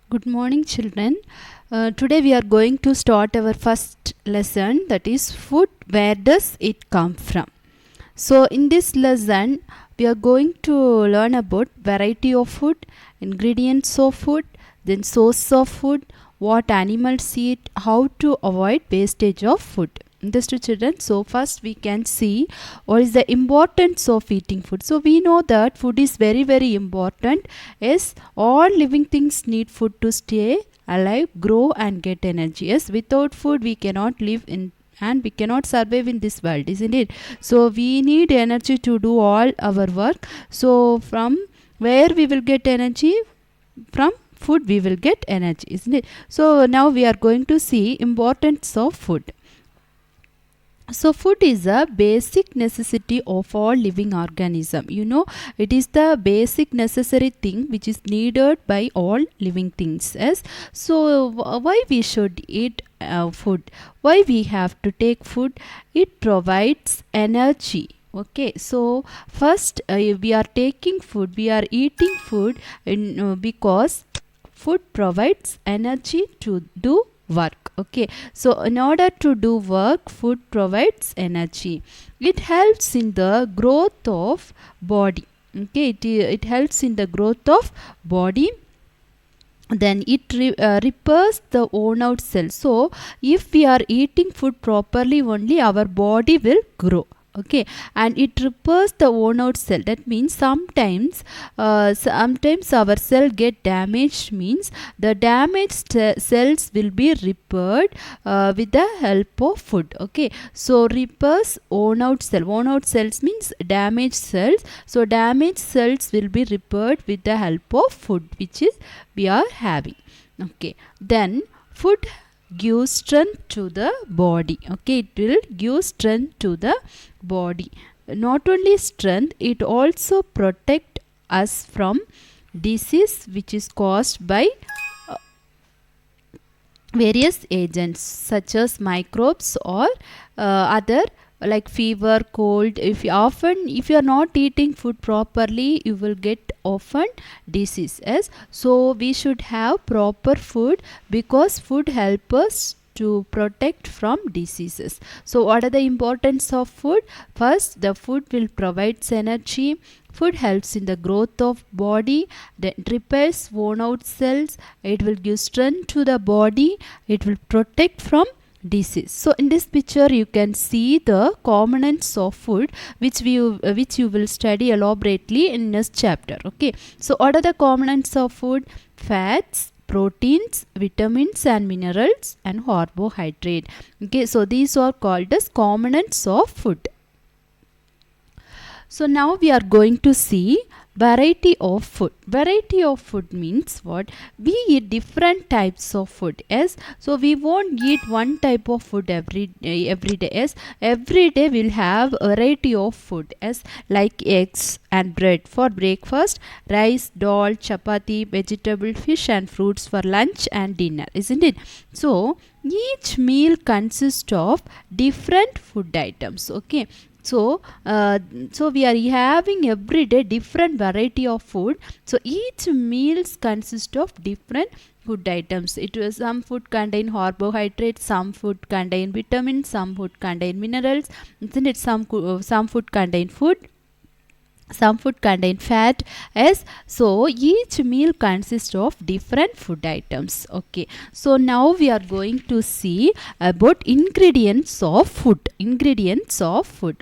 Good morning, children. Today we are going to start our first lesson, that is food. Where does it come from? So, in this lesson, we are going to learn about variety of food, ingredients of food, then source of food, what animals eat, how to avoid wastage of food. Understood, children? So, first we can see what is the importance of eating food. So, we know that food is very, very important. Yes, all living things need food to stay alive, grow, and get energy. Yes, without food, we cannot live in and we cannot survive in this world, isn't it? So we need energy to do all our work. So from where we will get energy? From food we will get energy, isn't it? So now we are going to see importance of food. So food is a basic necessity of all living organism. It is the basic necessary thing which is needed by all living things. Yes. So why we should eat food? Why we have to take food? It provides energy. Okay, so first we are taking food, we are eating food because food provides energy to do work. Okay, so in order to do work, food provides energy. It helps in the growth of body. Okay, it helps in the growth of body. Then it repairs the worn out cells. So if we are eating food properly, only our body will grow. Okay, and it repairs the worn out cell. That means sometimes our cell get damaged, means the damaged cells will be repaired with the help of food. Okay, so repairs worn out cell. Worn out cells means damaged cells. So damaged cells will be repaired with the help of food which is we are having. Okay, then food gives strength to the body. Okay, it will give strength to the body. Not only strength, it also protect us from disease which is caused by various agents such as microbes or other like fever, cold. If you are not eating food properly, you will get often diseases. So we should have proper food because food help us to protect from diseases. So what are the importance of food? First, the food will provide energy. Food helps in the growth of body, then repairs worn out cells, it will give strength to the body, it will protect from disease. So in this picture you can see the components of food which you will study elaborately in this chapter. Okay, so what are the components of food? Fats, proteins, vitamins and minerals, and carbohydrate. Okay, so these are called as components of food. So now we are going to see variety of food. Variety of food means what? We eat different types of food. Yes, so we won't eat one type of food every day. Yes, every day we'll have a variety of food. Yes, like eggs and bread for breakfast, rice, dal, chapati, vegetable, fish and fruits for lunch and dinner, isn't it? So each meal consists of different food items. Okay, so we are having every day different variety of food. So each meals consist of different food items. Some food contain carbohydrates, some food contain vitamins, some food contain minerals, isn't it? Some food contain some food contain fat. Yes, so each meal consists of different food items. Okay, so now we are going to see about ingredients of food.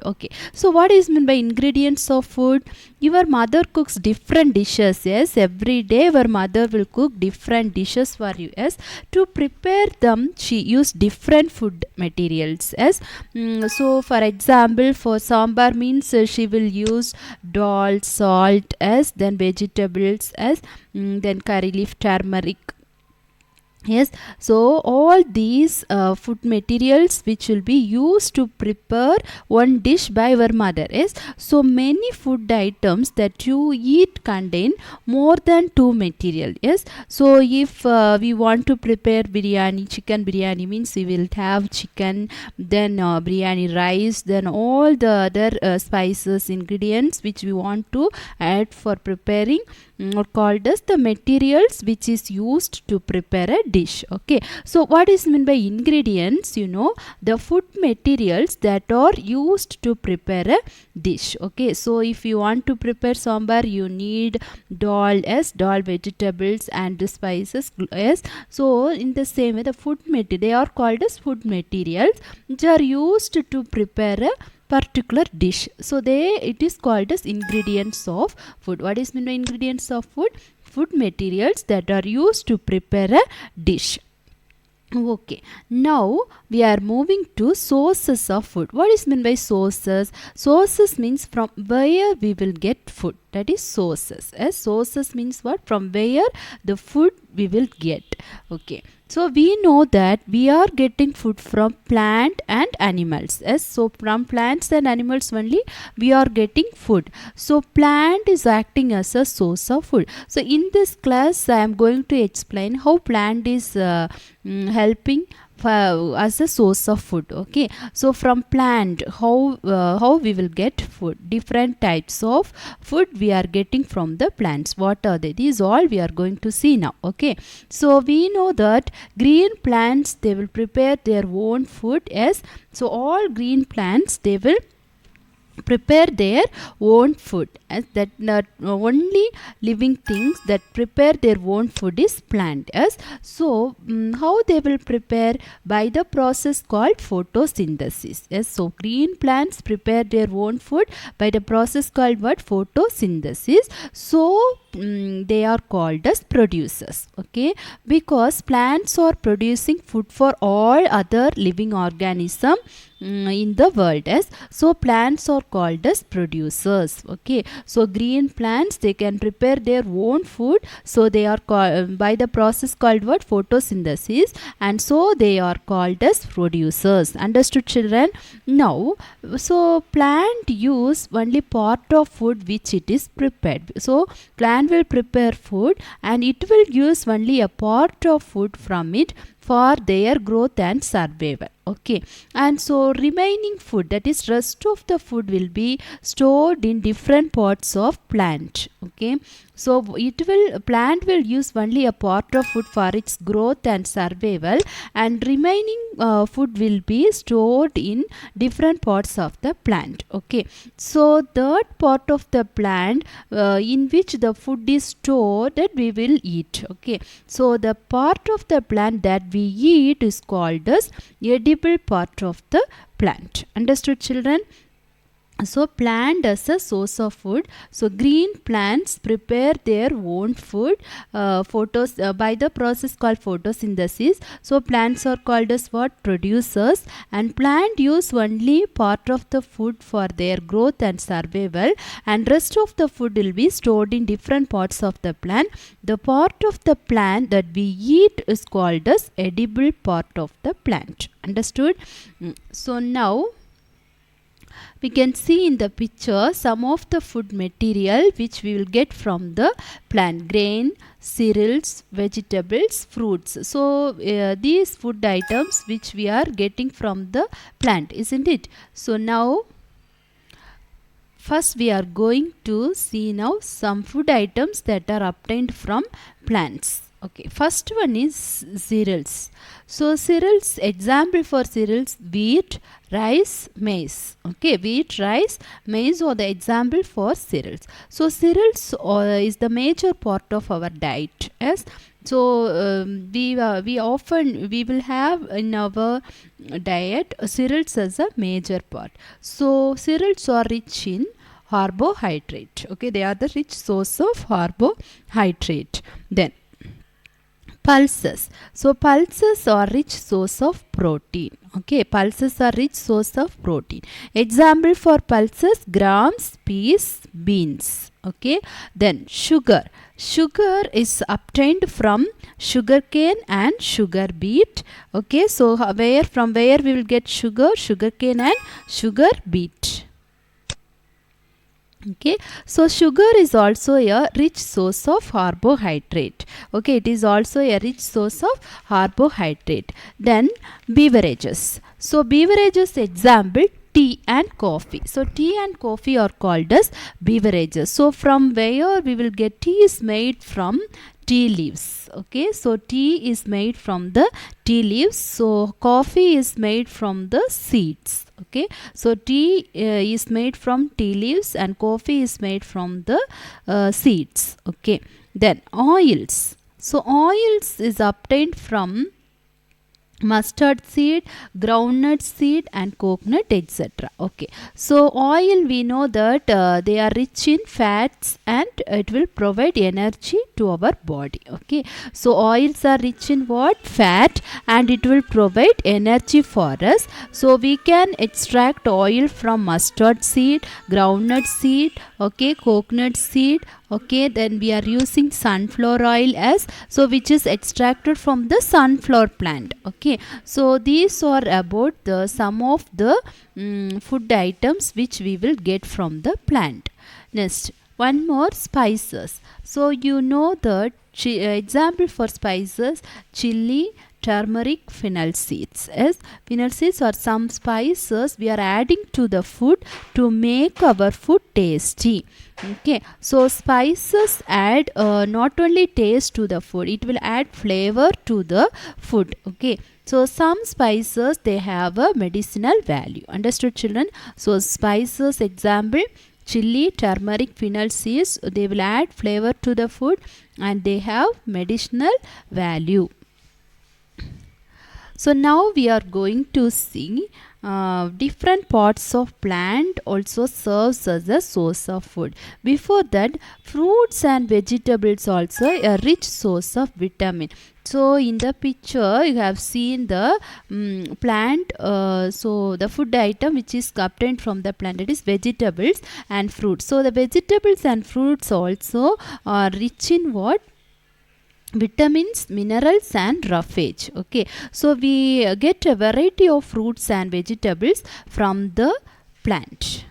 Okay, so what is meant by ingredients of food? Your mother cooks different dishes. Yes, every day your mother will cook different dishes for you. Yes, to prepare them she use different food materials. Yes, so for example, for sambar means she will use dal, salt, as then vegetables, as then curry leaf, turmeric, Yes, so all these food materials which will be used to prepare one dish by our mother. Yes, so many food items that you eat contain more than two material. Yes, so if we want to prepare biryani, chicken biryani means we will have chicken, then biryani rice, then all the other spices, ingredients which we want to add for preparing or called as the materials which is used to prepare a dish. Okay, so what is meant by ingredients? The food materials that are used to prepare a dish. Okay, so if you want to prepare sambar, you need dal, yes, dal, vegetables and the spices, yes. So in the same way, the food material, they are called as food materials which are used to prepare a particular dish. So it is called as ingredients of food. What is meant by ingredients of food? Food materials that are used to prepare a dish. Okay, now we are moving to sources of food. What is meant by sources? Sources means from where we will get food. That is sources. As sources means what? From where the food we will get. Okay, so we know that we are getting food from plant and animals. Yes, so from plants and animals only we are getting food. So plant is acting as a source of food. So in this class I am going to explain how plant is helping as a source of food. Okay, so from plant, how we will get food, different types of food we are getting from the plants. What are they? These all we are going to see now. Okay, so we know that green plants, they will prepare their own food. Yes, so all green plants, they will prepare their own food. As that not only living things that prepare their own food is plant. Yes, so how they will prepare? By the process called photosynthesis. Yes, so green plants prepare their own food by the process called what? Photosynthesis. So they are called as producers. Okay, because plants are producing food for all other living organism in the world. Yes, so plants are called as producers. Okay, so green plants, they can prepare their own food, so they are called by the process called what? Photosynthesis, and so they are called as producers. Understood, children? Now, so plant use only part of food which it is prepared. So plant will prepare food and it will use only a part of food from it for their growth and survival. Okay, and so remaining food, that is rest of the food, will be stored in different parts of plant. Okay, so plant will use only a part of food for its growth and survival, and remaining food will be stored in different parts of the plant. Okay, so third part of the plant in which the food is stored, that we will eat. Okay, so the part of the plant that we eat is called as edible part of the plant. Understood, children? So plant as a source of food. So green plants prepare their own food by the process called photosynthesis. So plants are called as what? Producers, and plant use only part of the food for their growth and survival, and rest of the food will be stored in different parts of the plant. The part of the plant that we eat is called as edible part of the plant. Understood? So now we can see in the picture some of the food material which we will get from the plant: grain, cereals, vegetables, fruits. So these food items which we are getting from the plant, isn't it? So now first we are going to see now some food items that are obtained from plants. Okay, first one is cereals. So cereals, example for cereals: wheat, rice, maize. Okay, wheat, rice, maize are the example for cereals. So cereals is the major part of our diet. Yes. So we will have in our diet cereals as a major part. So cereals are rich in carbohydrate. Okay, they are the rich source of carbohydrate. Then pulses. So pulses are rich source of protein. Okay, pulses are rich source of protein. Example for pulses: grams, peas, beans. Okay, then sugar. Sugar is obtained from sugarcane and sugar beet. Okay, so from where we will get sugar? Sugarcane and sugar beet. Okay, so sugar is also a rich source of carbohydrate. Okay, it is also a rich source of carbohydrate. Then beverages. So beverages example: tea and coffee. So tea and coffee are called as beverages. So from where we will get? Tea is made from tea leaves. Okay, so tea is made from the tea leaves. So coffee is made from the seeds. Okay, so tea is made from tea leaves and coffee is made from the seeds. Okay, then oils. So oils is obtained from mustard seed, groundnut seed and coconut, etc. Okay, so oil, we know that they are rich in fats and it will provide energy to our body. Okay, so oils are rich in what? Fat, and it will provide energy for us. So we can extract oil from mustard seed, groundnut seed, okay, coconut seed. Okay, then we are using sunflower oil as, so which is extracted from the sunflower plant. Okay, so these are about the some of the food items which we will get from the plant. Next, one more: spices. So you know that example for spices: chili, turmeric, fennel seeds. Yes, fennel seeds are some spices we are adding to the food to make our food tasty. Okay, so spices add not only taste to the food, it will add flavor to the food. Okay, so some spices, they have a medicinal value. Understood, children? So spices example: chili, turmeric, fennel seeds, they will add flavor to the food and they have medicinal value. So now we are going to see different parts of plant also serves as a source of food. Before that, fruits and vegetables also a rich source of vitamin. So in the picture you have seen the plant, so the food item which is obtained from the plant, that is vegetables and fruits. So the vegetables and fruits also are rich in what? Vitamins, minerals and roughage. Okay, so we get a variety of fruits and vegetables from the plant.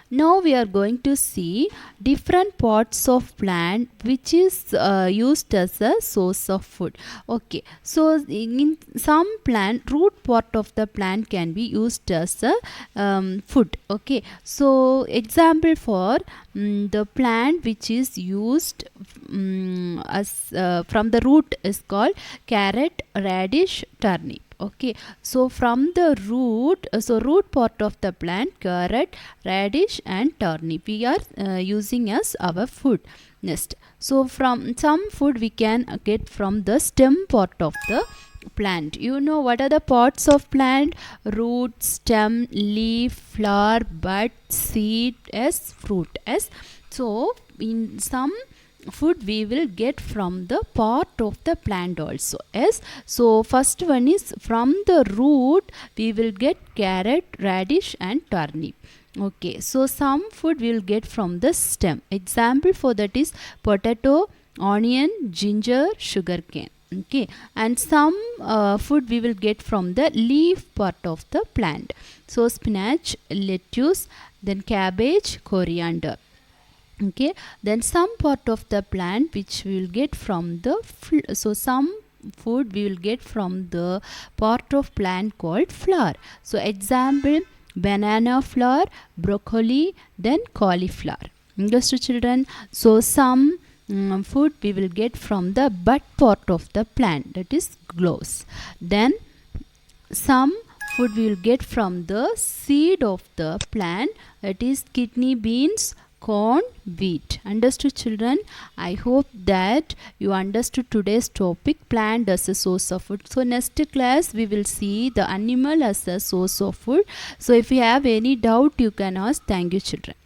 Now we are going to see different parts of plant which is used as a source of food. Okay, so in some plant, root part of the plant can be used as a food. Okay, so example for the plant which is used as from the root is called carrot, radish, turnip. Okay, so from the root, so root part of the plant, carrot, radish and turnip we are using as our food. Next, so from some food we can get from the stem part of the plant. You know what are the parts of plant? Root, stem, leaf, flower, bud, seed as fruit as. So in some food we will get from the part of the plant also. Yes, so first one is from the root we will get carrot, radish and turnip. Okay, so some food we will get from the stem. Example for that is potato, onion, ginger, sugarcane. Okay, and some food we will get from the leaf part of the plant. So spinach, lettuce, then cabbage, coriander. Okay, then some part of the plant which we will get from the so some food we will get from the part of plant called flower. So example: banana flower, broccoli, then cauliflower. Understood, children? So some food we will get from the bud part of the plant, that is cloves. Then some food we will get from the seed of the plant, that is kidney beans, corn, wheat. Understood, children? I hope that you understood today's topic, plant as a source of food. So next class we will see the animal as a source of food. So if you have any doubt you can ask. Thank you, children.